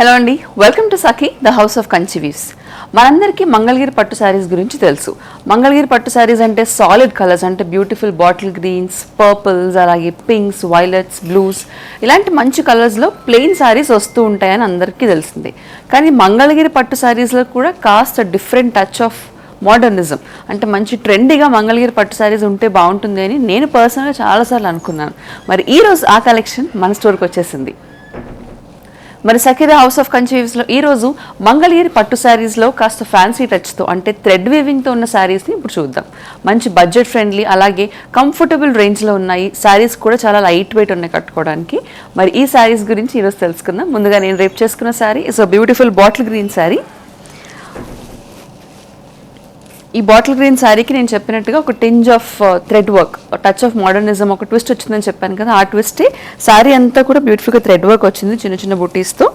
Hello అండి, welcome to Sakhi the house of Kanchi weaves. మనందరికీ మంగళగిరి పట్టు శారీస్ గురించి తెలుసు. మంగళగిరి పట్టు శారీస్ అంటే సాలిడ్ కలర్స్, అంటే బ్యూటిఫుల్ బాటిల్ గ్రీన్స్, పర్పుల్స్, అలాగే పింక్స్, వైలెట్స్, బ్లూస్, ఇలాంటి మంచి కలర్స్లో ప్లెయిన్ శారీస్ వస్తూ ఉంటాయని అందరికీ తెలిసిందే. కానీ మంగళగిరి పట్టు శారీస్లో కూడా కాస్త డిఫరెంట్ టచ్ ఆఫ్ మోడర్నిజం, అంటే మంచి ట్రెండీగా మంగళగిరి పట్టు శారీస్ ఉంటే బాగుంటుంది అని నేను పర్సనల్గా చాలాసార్లు అనుకున్నాను. మరి ఈరోజు ఆ కలెక్షన్ మన స్టోర్కి వచ్చేసింది. మరి సఖీ ద హౌస్ ఆఫ్ కంచి వీవ్స్లో ఈరోజు మంగళగిరి పట్టు శారీస్లో కాస్త ఫ్యాన్సీ టచ్తో, అంటే థ్రెడ్ వీవింగ్తో ఉన్న శారీస్ని ఇప్పుడు చూద్దాం. మంచి బడ్జెట్ ఫ్రెండ్లీ, అలాగే కంఫర్టబుల్ రేంజ్లో ఉన్నాయి. శారీస్ కూడా చాలా లైట్ వెయిట్ ఉన్నాయి కట్టుకోవడానికి. మరి ఈ శారీస్ గురించి ఈరోజు తెలుసుకుందాం. ముందుగా నేను రేపు చేసుకున్న sari is a beautiful bottle green sari. ఈ బాటిల్ గ్రీన్ శారీకి నేను చెప్పినట్టుగా ఒక tinge of thread work, touch of modernism, ఒక ట్విస్ట్ వచ్చిందని చెప్పాను కదా. ఆ ట్విస్టే శారీ అంతా కూడా బ్యూటిఫుల్గా థ్రెడ్ వర్క్ వచ్చింది, చిన్న చిన్న బుటీస్తో.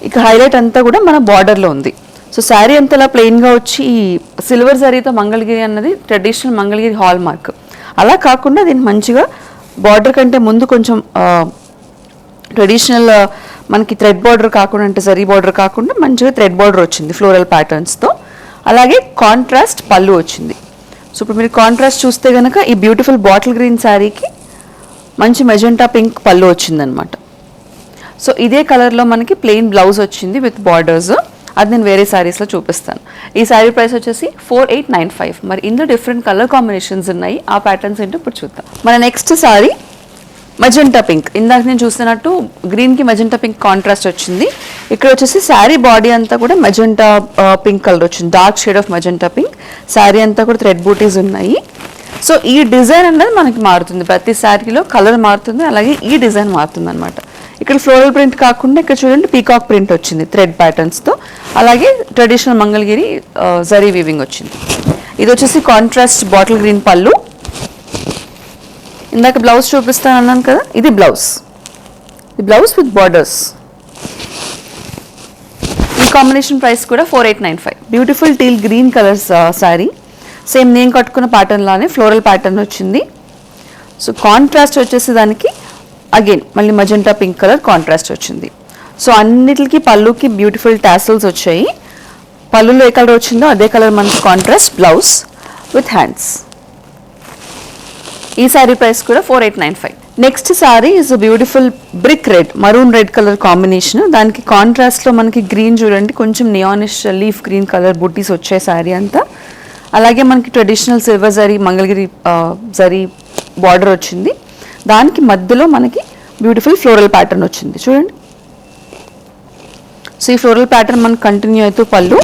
ఇక హైలైట్ అంతా కూడా మన బార్డర్లో ఉంది. సో శారీ అంతలా ప్లెయిన్గా వచ్చి సిల్వర్ జరీతో మంగళగిరి అన్నది ట్రెడిషనల్ మంగళగిరి హాల్ మార్క్. అలా కాకుండా దీనికి మంచిగా బార్డర్ కంటే ముందు కొంచెం ట్రెడిషనల్ మనకి థ్రెడ్ బార్డర్ కాకుండా, అంటే జరీ బార్డర్ కాకుండా మంచిగా థ్రెడ్ బార్డర్ వచ్చింది ఫ్లోరల్ ప్యాటర్న్స్తో. అలాగే కాంట్రాస్ట్ పళ్ళు వచ్చింది. సో ఇప్పుడు మీరు కాంట్రాస్ట్ చూస్తే కనుక ఈ బ్యూటిఫుల్ బాటిల్ గ్రీన్ శారీకి మంచి మెజెంటా పింక్ పళ్ళు వచ్చిందనమాట. సో ఇదే కలర్లో మనకి ప్లెయిన్ బ్లౌజ్ వచ్చింది విత్ బార్డర్స్. అది నేను వేరే శారీస్లో చూపిస్తాను. ఈ శారీ ప్రైస్ వచ్చేసి 4895. మరి ఇందులో డిఫరెంట్ కలర్ కాంబినేషన్స్ ఉన్నాయి. ఆ ప్యాటర్న్స్ ఏంటో ఇప్పుడు చూద్దాం. మన నెక్స్ట్ శారీ మెజెంటా పింక్. ఇందాక నేను చూస్తున్నట్టు గ్రీన్కి మెజెంటా పింక్ కాంట్రాస్ట్ వచ్చింది. ఇక్కడ వచ్చేసి శారీ బాడీ అంతా కూడా మెజెంటా పింక్ కలర్ వచ్చింది, dark shade of magenta pink. Sari అంతా కూడా థ్రెడ్ బూటీస్ ఉన్నాయి. సో ఈ డిజైన్ అనేది మనకి మారుతుంది, ప్రతి శారీలో కలర్ మారుతుంది, అలాగే ఈ డిజైన్ మారుతుంది అనమాట. ఇక్కడ ఫ్లోరల్ ప్రింట్ కాకుండా ఇక్కడ చూడండి పీకాక్ ప్రింట్ వచ్చింది థ్రెడ్ ప్యాటర్న్స్తో. అలాగే ట్రెడిషనల్ మంగళగిరి జరీ వీవింగ్ వచ్చింది. ఇది వచ్చేసి కాంట్రాస్ట్ బాటిల్ గ్రీన్ పళ్ళు. ఇందాక బ్లౌజ్ చూపిస్తాను అన్నాను కదా, ఇది బ్లౌజ్. ఈ బ్లౌజ్ విత్ బార్డర్స్. ఈ కాంబినేషన్ ప్రైస్ కూడా 4895. Beautiful teal green colours sari. Same నేను కట్టుకున్న ప్యాటర్న్ లానే ఫ్లోరల్ ప్యాటర్న్ వచ్చింది. సో కాంట్రాస్ట్ వచ్చేసి దానికి అగైన్ మళ్ళీ మజెంటా పింక్ కలర్ కాంట్రాస్ట్ వచ్చింది. సో అన్నిటికి పళ్ళుకి బ్యూటిఫుల్ టాసల్స్ వచ్చాయి. పళ్ళులో ఏ కలర్ వచ్చిందో అదే కలర్ మనకి కాంట్రాస్ట్ బ్లౌజ్ విత్ హ్యాండ్స్. ఈ శారీ ప్రైస్ కూడా 4895. Next sari is beautiful brick red, maroon red colour combination. దానికి కాంట్రాస్ట్లో మనకి గ్రీన్ చూడండి, కొంచెం నియానిష్ లీఫ్ గ్రీన్ కలర్ బుట్టీస్ వచ్చాయి శారీ అంతా. అలాగే మనకి traditional silver zari Mangalagiri zari border వచ్చింది. దానికి మధ్యలో మనకి బ్యూటిఫుల్ ఫ్లోరల్ ప్యాటర్న్ వచ్చింది చూడండి. సో ఈ ఫ్లోరల్ ప్యాటర్న్ మనకి కంటిన్యూ అవుతూ పళ్ళు.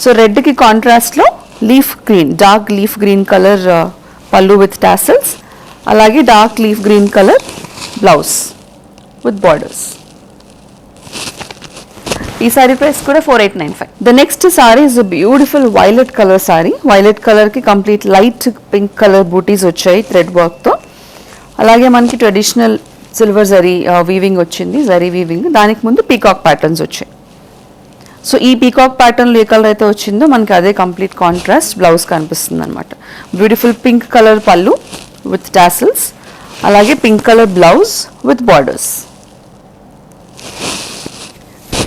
సో రెడ్కి కాంట్రాస్ట్లో leaf green, dark leaf green colour పళ్ళు విత్ టాసల్స్. అలాగే dark leaf green colour blouse with borders. ఈ సారీ ప్రైస్ కూడా 4895. The next sorry is beautiful violet colour sorry. Violet కలర్కి కంప్లీట్ లైట్ పింక్ కలర్ బూటీస్ వచ్చాయి thread వర్క్తో. అలాగే మనకి traditional silver zari weaving వచ్చింది, జరీ వీవింగ్. దానికి ముందు పీకాక్ ప్యాటర్న్స్ వచ్చాయి. సో ఈ పీకాక్ ప్యాటర్న్లో ఏ కలర్ అయితే వచ్చిందో మనకి అదే కంప్లీట్ కాంట్రాస్ట్ బ్లౌజ్ కనిపిస్తుంది అనమాట. బ్యూటిఫుల్ పింక్ కలర్ పళ్ళు విత్ టాసల్స్. అలాగే pink colour blouse with borders.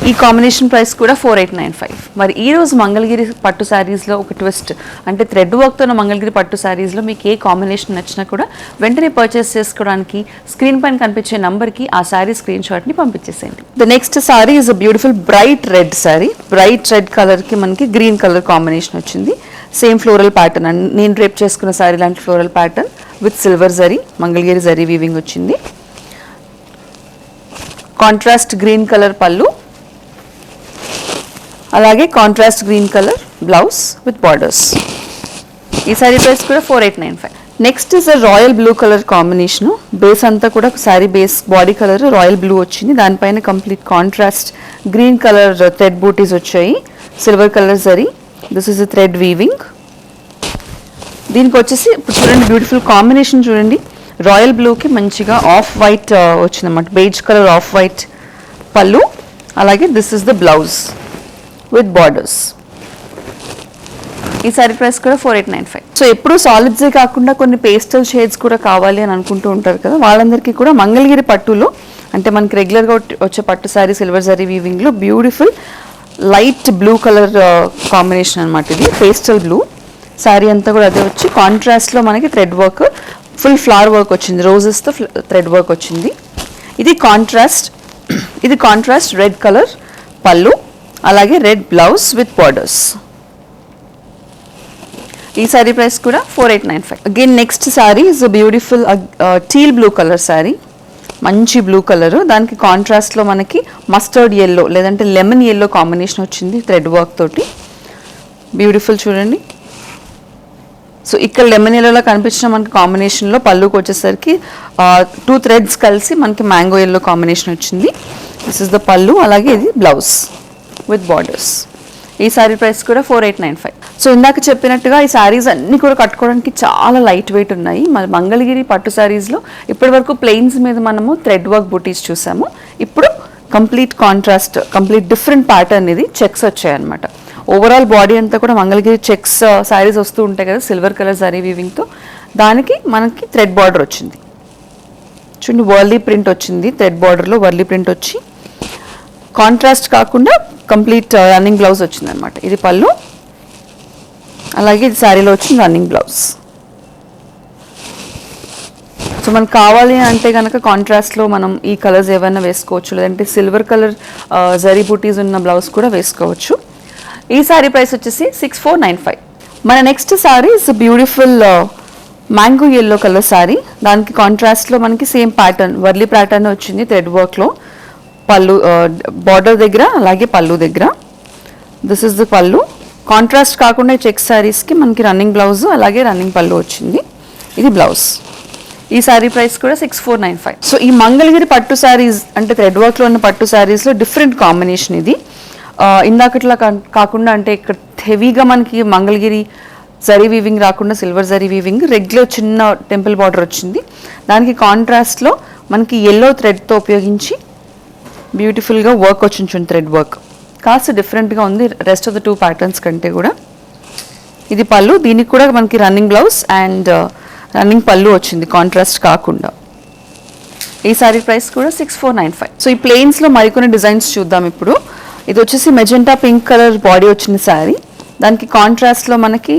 ఈ కాంబినేషన్ ప్రైస్ కూడా 4895. మరి ఈరోజు మంగళగిరి పట్టు శారీస్లో ఒక ట్విస్ట్, అంటే థ్రెడ్ వర్క్తో ఉన్న మంగళగిరి పట్టు శారీస్లో మీకు ఏ కాంబినేషన్ నచ్చినా కూడా వెంటనే పర్చేస్ చేసుకోవడానికి స్క్రీన్ పైన కనిపించే నంబర్కి ఆ శారీ స్క్రీన్ షాట్ని పంపించేసేయండి. The next sari is a beautiful bright red sari. Bright red కలర్కి మనకి గ్రీన్ కలర్ కాంబినేషన్ వచ్చింది. సేమ్ ఫ్లోరల్ ప్యాటర్న్, అండ్ నేను రేపు చేసుకున్న శారీ లాంటి floral pattern with silver zari Mangalagiri zari weaving వచ్చింది. కాంట్రాస్ట్ గ్రీన్ కలర్ పళ్ళు. అలాగే contrast green colour blouse with borders. ఈ శారీ ప్రైస్ కూడా 4895. Next is a royal blue colour combination. Base అంతా కూడా sari base body colour royal blue వచ్చింది. దానిపైన complete contrast green colour thread buttis వచ్చాయి, silver colour zari. This is a thread weaving. దీనికి వచ్చేసి ఇప్పుడు చూడండి బ్యూటిఫుల్ కాంబినేషన్ చూడండి. రాయల్ బ్లూకి మంచిగా ఆఫ్ వైట్ వచ్చిందన్నమాట, బేజ్ కలర్ ఆఫ్ వైట్ పళ్ళు. అలాగే this is the blouse with borders. ఈ సారీ ప్రైస్ కూడా 4895. సో ఎప్పుడు సాలిడ్సే కాకుండా కొన్ని పేస్టల్ షేడ్స్ కూడా కావాలి అని అనుకుంటూ ఉంటారు కదా, వాళ్ళందరికీ కూడా మంగళగిరి పట్టులో అంటే మనకి రెగ్యులర్గా వచ్చే పట్టు శారీ సిల్వర్ జరీ వీవింగ్లో beautiful light blue colour combination అనమాట. ఇది పేస్టల్ బ్లూ శారీ అంతా కూడా అదే వచ్చి కాంట్రాస్ట్లో మనకి thread work, full flower work వచ్చింది, రోజెస్తో థ్రెడ్ వర్క్ వచ్చింది. ఇది కాంట్రాస్ట్ రెడ్ కలర్ పళ్ళు, అలాగే రెడ్ బ్లౌజ్ విత్ బార్డర్స్. ఈ శారీ ప్రైస్ కూడా 4895. Again next sari is beautiful teal blue colour sari, మంచి బ్లూ కలర్, దానికి కాంట్రాస్ట్లో మనకి మస్టర్డ్ ఎల్లో లేదంటే లెమన్ ఎల్లో కాంబినేషన్ వచ్చింది థ్రెడ్ వర్క్ తోటి. బ్యూటిఫుల్ చూడండి. సో ఇక్కడ లెమన్ ఎల్లోలో కనిపించిన మనకి కాంబినేషన్లో పళ్ళుకి వచ్చేసరికి 2 థ్రెడ్స్ కలిసి మనకి మ్యాంగో ఎల్లో కాంబినేషన్ వచ్చింది. దిస్ ఇస్ ద పళ్ళు, అలాగే ఇది బ్లౌజ్ విత్ బార్డర్స్. ఈ శారీ ప్రైస్ కూడా 4895. సో ఇందాక చెప్పినట్టుగా ఈ శారీస్ అన్నీ కూడా కట్టుకోవడానికి చాలా లైట్ వెయిట్ ఉన్నాయి. మన మంగళగిరి పట్టు శారీస్లో ఇప్పటి వరకు ప్లెయిన్స్ మీద మనము థ్రెడ్ వర్క్ బుటీస్ చూసాము. ఇప్పుడు complete contrast, complete different pattern, ఇది చెక్స్ వచ్చాయన్నమాట. ఓవరాల్ బాడీ అంతా కూడా మంగళగిరి చెక్స్ శారీస్ వస్తూ ఉంటాయి కదా సిల్వర్ కలర్ జరీ వీవింగ్తో, దానికి మనకి థ్రెడ్ బార్డర్ వచ్చింది. చూడండి, వర్లీ ప్రింట్ వచ్చింది, థ్రెడ్ బార్డర్లో వర్లీ ప్రింట్ వచ్చి కాంట్రాస్ట్ కాకుండా కంప్లీట్ రన్నింగ్ బ్లౌజ్ వచ్చింది అనమాట. ఇది పళ్ళు, అలాగే ఇది శారీలో వచ్చింది రన్నింగ్ బ్లౌజ్. సో మనకు కావాలి అంటే కనుక కాంట్రాస్ట్లో మనం ఈ కలర్స్ ఏవైనా వేసుకోవచ్చు, లేదంటే సిల్వర్ కలర్ జరీ బూటీస్ ఉన్న బ్లౌజ్ కూడా వేసుకోవచ్చు. ఈ శారీ ప్రైస్ వచ్చేసి 6495. మన next sari is beautiful mango yellow colour sari, దానికి కాంట్రాస్ట్లో మనకి సేమ్ ప్యాటర్న్ వర్లీ ప్యాటర్న్ వచ్చింది థ్రెడ్ వర్క్లో, పళ్ళు బార్డర్ దగ్గర అలాగే పళ్ళు దగ్గర. దిస్ ఇస్ ద పళ్ళు. కాంట్రాస్ట్ కాకుండా చెక్ శారీస్కి మనకి రన్నింగ్ బ్లౌజ్ అలాగే రన్నింగ్ పళ్ళు వచ్చింది. ఇది బ్లౌజ్. ఈ శారీ ప్రైస్ కూడా 6495. సో ఈ మంగళగిరి పట్టు శారీస్ అంటే థ్రెడ్ వర్క్లో ఉన్న పట్టు శారీస్లో డిఫరెంట్ కాంబినేషన్ ఇది. ఇందాకట్లా కాకుండా అంటే ఇక్కడ హెవీగా మనకి మంగళగిరి జరీ వీవింగ్ రాకుండా సిల్వర్ జరీ వీవింగ్, రెగ్యులర్ చిన్న టెంపుల్ బార్డర్ వచ్చింది, దానికి కాంట్రాస్ట్లో మనకి ఎల్లో థ్రెడ్తో ఉపయోగించి బ్యూటిఫుల్గా వర్క్ వచ్చింది థ్రెడ్ వర్క్. కాస్త డిఫరెంట్గా ఉంది రెస్ట్ ఆఫ్ ద 2 ప్యాటర్న్స్ కంటే కూడా. ఇది పళ్ళు, దీనికి కూడా మనకి రన్నింగ్ బ్లౌజ్ అండ్ రన్నింగ్ పళ్ళు వచ్చింది కాంట్రాస్ట్ కాకుండా. ఈ శారీ ప్రైస్ కూడా 6495. సో ఈ ప్లెయిన్స్లో మరికొన్ని డిజైన్స్ చూద్దాం ఇప్పుడు. ఇది వచ్చేసి మెజెంటా పింక్ కలర్ బాడీ వచ్చిన శారీ, దానికి కాంట్రాస్ట్లో మనకి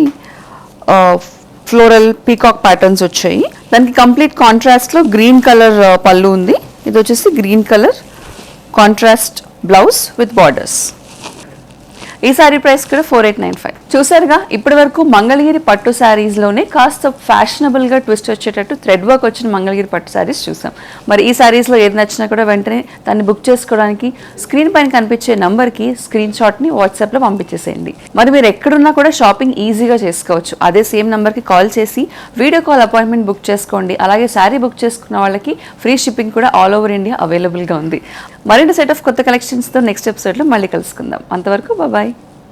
ఫ్లోరల్ పీకాక్ ప్యాటర్న్స్ వచ్చాయి, దానికి కంప్లీట్ కాంట్రాస్ట్లో గ్రీన్ కలర్ పళ్ళు ఉంది. ఇది వచ్చేసి green colour contrast blouse with borders. ఈ శారీ ప్రైస్ కూడా 4895. చూసారుగా, ఇప్పటి వరకు మంగళగిరి పట్టు శారీస్లోనే కాస్త ఫ్యాషనబుల్గా ట్విస్ట్ వచ్చేటట్టు థ్రెడ్ వర్క్ వచ్చిన మంగళగిరి పట్టు శారీస్ చూసాం. మరి ఈ శారీస్లో ఏది నచ్చినా కూడా వెంటనే దాన్ని బుక్ చేసుకోవడానికి స్క్రీన్ పైన కనిపించే నంబర్కి స్క్రీన్ షాట్ని వాట్సాప్లో పంపించేసేయండి. మరి మీరు ఎక్కడున్నా కూడా షాపింగ్ ఈజీగా చేసుకోవచ్చు. అదే సేమ్ నెంబర్కి కాల్ చేసి వీడియో కాల్ అపాయింట్మెంట్ బుక్ చేసుకోండి. అలాగే శారీ బుక్ చేసుకున్న వాళ్ళకి ఫ్రీ షిప్పింగ్ కూడా ఆల్ ఓవర్ ఇండియా అవైలబుల్గా ఉంది. మరిన్ని సెట్ ఆఫ్ కొత్త కలెక్షన్స్తో నెక్స్ట్ ఎపిసోడ్లో మళ్ళీ కలుసుకుందాం. అంతవరకు బాయ్.